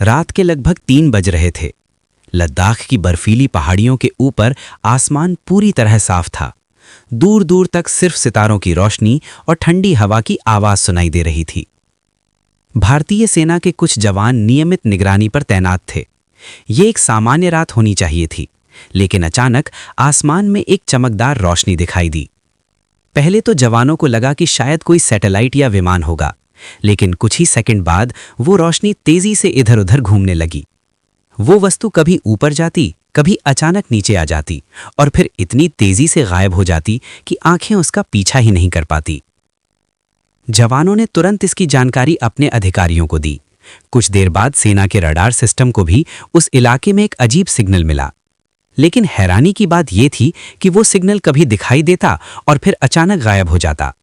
रात के लगभग 3 बज रहे थे। लद्दाख की बर्फीली पहाड़ियों के ऊपर आसमान पूरी तरह साफ था। दूर दूर तक सिर्फ सितारों की रोशनी और ठंडी हवा की आवाज सुनाई दे रही थी। भारतीय सेना के कुछ जवान नियमित निगरानी पर तैनात थे। ये एक सामान्य रात होनी चाहिए थी, लेकिन अचानक आसमान में एक चमकदार रोशनी दिखाई दी। पहले तो जवानों को लगा कि शायद कोई सैटेलाइट या विमान होगा, लेकिन कुछ ही सेकंड बाद वो रोशनी तेजी से इधर उधर घूमने लगी। वो वस्तु कभी ऊपर जाती, कभी अचानक नीचे आ जाती और फिर इतनी तेजी से गायब हो जाती कि आंखें उसका पीछा ही नहीं कर पाती। जवानों ने तुरंत इसकी जानकारी अपने अधिकारियों को दी। कुछ देर बाद सेना के रडार सिस्टम को भी उस इलाके में एक अजीब सिग्नल मिला, लेकिन हैरानी की बात यह थी कि वो सिग्नल कभी दिखाई देता और फिर अचानक गायब हो जाता।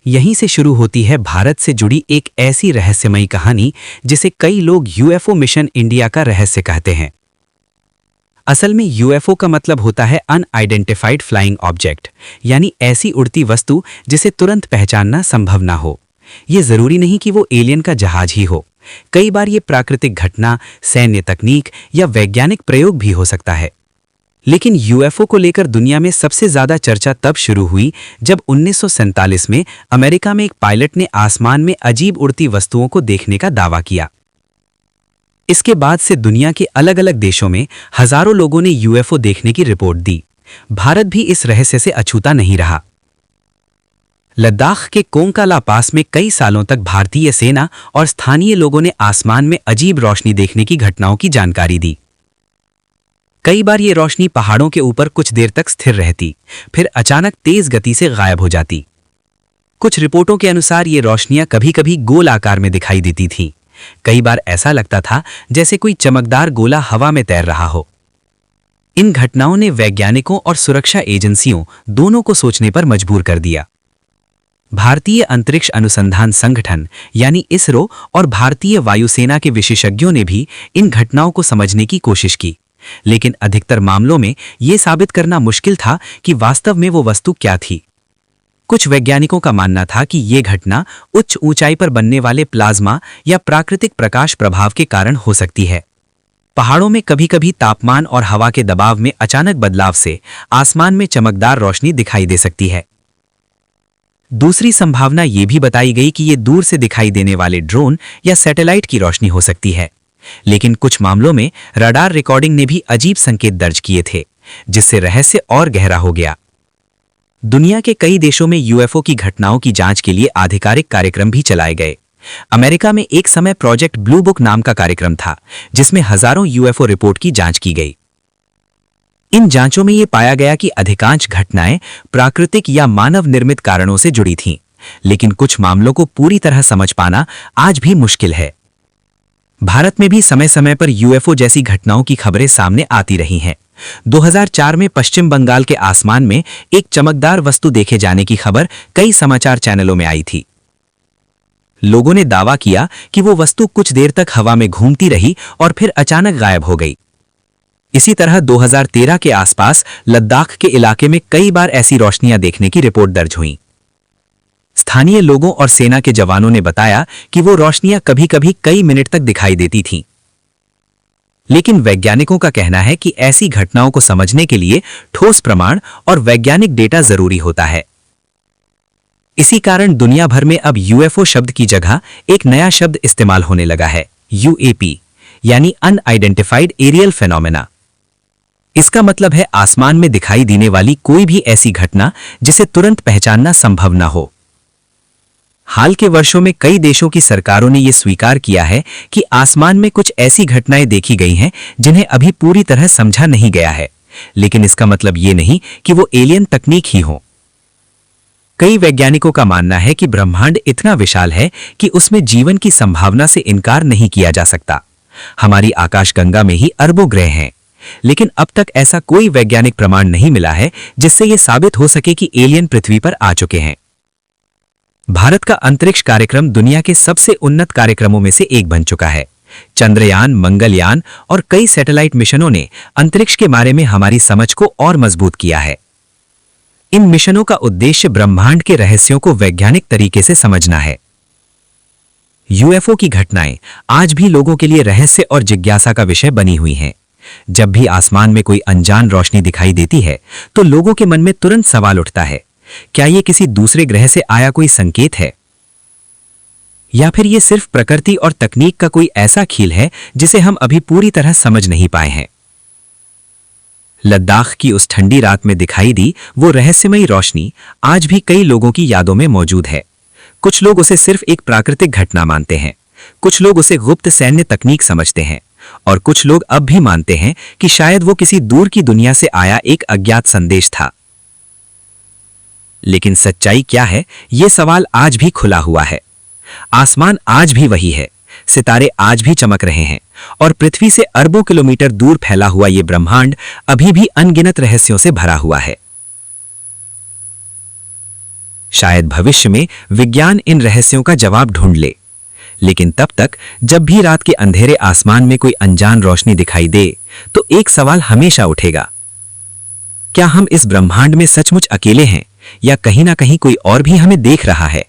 यहीं से शुरू होती है भारत से जुड़ी एक ऐसी रहस्यमयी कहानी जिसे कई लोग यूएफओ मिशन इंडिया का रहस्य कहते हैं। असल में यूएफओ का मतलब होता है अनआइडेंटिफाइड फ्लाइंग ऑब्जेक्ट, यानी ऐसी उड़ती वस्तु जिसे तुरंत पहचानना संभव ना हो। ये जरूरी नहीं कि वो एलियन का जहाज ही हो। कई बार ये प्राकृतिक घटना, सैन्य तकनीक या वैज्ञानिक प्रयोग भी हो सकता है। लेकिन यूएफओ को लेकर दुनिया में सबसे ज्यादा चर्चा तब शुरू हुई जब 1947 में अमेरिका में एक पायलट ने आसमान में अजीब उड़ती वस्तुओं को देखने का दावा किया। इसके बाद से दुनिया के अलग अलग देशों में हजारों लोगों ने यूएफओ देखने की रिपोर्ट दी। भारत भी इस रहस्य से अछूता नहीं रहा। लद्दाख के कोंकाला पास में कई सालों तक भारतीय सेना और स्थानीय लोगों ने आसमान में अजीब रोशनी देखने की घटनाओं की जानकारी दी। कई बार ये रोशनी पहाड़ों के ऊपर कुछ देर तक स्थिर रहती, फिर अचानक तेज गति से गायब हो जाती। कुछ रिपोर्टों के अनुसार ये रोशनियां कभी-कभी गोल आकार में दिखाई देती थीं। कई बार ऐसा लगता था जैसे कोई चमकदार गोला हवा में तैर रहा हो। इन घटनाओं ने वैज्ञानिकों और सुरक्षा एजेंसियों दोनों को सोचने पर मजबूर कर दिया। भारतीय अंतरिक्ष अनुसंधान संगठन यानी इसरो और भारतीय वायुसेना के विशेषज्ञों ने भी इन घटनाओं को समझने की कोशिश की, लेकिन अधिकतर मामलों में यह साबित करना मुश्किल था कि वास्तव में वो वस्तु क्या थी। कुछ वैज्ञानिकों का मानना था कि ये घटना उच्च ऊंचाई पर बनने वाले प्लाज्मा या प्राकृतिक प्रकाश प्रभाव के कारण हो सकती है। पहाड़ों में कभी-कभी तापमान और हवा के दबाव में अचानक बदलाव से आसमान में चमकदार रोशनी दिखाई दे सकती है। दूसरी संभावना ये भी बताई गई कि ये दूर से दिखाई देने वाले ड्रोन या सैटेलाइट की रोशनी हो सकती है, लेकिन कुछ मामलों में रडार रिकॉर्डिंग ने भी अजीब संकेत दर्ज किए थे, जिससे रहस्य और गहरा हो गया। दुनिया के कई देशों में यूएफओ की घटनाओं की जांच के लिए आधिकारिक कार्यक्रम भी चलाए गए। अमेरिका में एक समय प्रोजेक्ट ब्लू बुक नाम का कार्यक्रम था, जिसमें हजारों यूएफओ रिपोर्ट की जांच की गई। इन जांचों में यह पाया गया कि अधिकांश घटनाएं प्राकृतिक या मानव निर्मित कारणों से जुड़ी थीं, लेकिन कुछ मामलों को पूरी तरह समझ पाना आज भी मुश्किल है। भारत में भी समय समय पर यूएफओ जैसी घटनाओं की खबरें सामने आती रही हैं। 2004 में पश्चिम बंगाल के आसमान में एक चमकदार वस्तु देखे जाने की खबर कई समाचार चैनलों में आई थी। लोगों ने दावा किया कि वो वस्तु कुछ देर तक हवा में घूमती रही और फिर अचानक गायब हो गई। इसी तरह 2013 के आसपास लद्दाख के इलाके में कई बार ऐसी रोशनियां देखने की रिपोर्ट दर्ज हुई। स्थानीय लोगों और सेना के जवानों ने बताया कि वो रोशनियां कभी-कभी कई मिनट तक दिखाई देती थीं। लेकिन वैज्ञानिकों का कहना है कि ऐसी घटनाओं को समझने के लिए ठोस प्रमाण और वैज्ञानिक डेटा जरूरी होता है। इसी कारण दुनिया भर में अब यूएफओ शब्द की जगह एक नया शब्द इस्तेमाल होने लगा है, यूएपी, यानी अनआइडेंटिफाइड एरियल फेनोमेना। इसका मतलब है आसमान में दिखाई देने वाली कोई भी ऐसी घटना जिसे तुरंत पहचानना संभव न हो। हाल के वर्षों में कई देशों की सरकारों ने यह स्वीकार किया है कि आसमान में कुछ ऐसी घटनाएं देखी गई हैं जिन्हें अभी पूरी तरह समझा नहीं गया है, लेकिन इसका मतलब ये नहीं कि वो एलियन तकनीक ही हो। कई वैज्ञानिकों का मानना है कि ब्रह्मांड इतना विशाल है कि उसमें जीवन की संभावना से इनकार नहीं किया जा सकता। हमारी आकाशगंगा में ही अरबों ग्रह हैं, लेकिन अब तक ऐसा कोई वैज्ञानिक प्रमाण नहीं मिला है जिससे यह साबित हो सके कि एलियन पृथ्वी पर आ चुके हैं। भारत का अंतरिक्ष कार्यक्रम दुनिया के सबसे उन्नत कार्यक्रमों में से एक बन चुका है। चंद्रयान, मंगलयान और कई सैटेलाइट मिशनों ने अंतरिक्ष के बारे में हमारी समझ को और मजबूत किया है। इन मिशनों का उद्देश्य ब्रह्मांड के रहस्यों को वैज्ञानिक तरीके से समझना है। यूएफओ की घटनाएं आज भी लोगों के लिए रहस्य और जिज्ञासा का विषय बनी हुई हैं। जब भी आसमान में कोई अनजान रोशनी दिखाई देती है तो लोगों के मन में तुरंत सवाल उठता है, क्या ये किसी दूसरे ग्रह से आया कोई संकेत है, या फिर ये सिर्फ प्रकृति और तकनीक का कोई ऐसा खेल है जिसे हम अभी पूरी तरह समझ नहीं पाए हैं। लद्दाख की उस ठंडी रात में दिखाई दी वो रहस्यमयी रोशनी आज भी कई लोगों की यादों में मौजूद है। कुछ लोग उसे सिर्फ एक प्राकृतिक घटना मानते हैं, कुछ लोग उसे गुप्त सैन्य तकनीक समझते हैं, और कुछ लोग अब भी मानते हैं कि शायद वो किसी दूर की दुनिया से आया एक अज्ञात संदेश था। लेकिन सच्चाई क्या है, ये सवाल आज भी खुला हुआ है। आसमान आज भी वही है, सितारे आज भी चमक रहे हैं, और पृथ्वी से अरबों किलोमीटर दूर फैला हुआ ये ब्रह्मांड अभी भी अनगिनत रहस्यों से भरा हुआ है। शायद भविष्य में विज्ञान इन रहस्यों का जवाब ढूंढ ले, लेकिन तब तक जब भी रात के अंधेरे आसमान में कोई अनजान रोशनी दिखाई दे तो एक सवाल हमेशा उठेगा, क्या हम इस ब्रह्मांड में सचमुच अकेले हैं या कहीं ना कहीं कोई और भी हमें देख रहा है।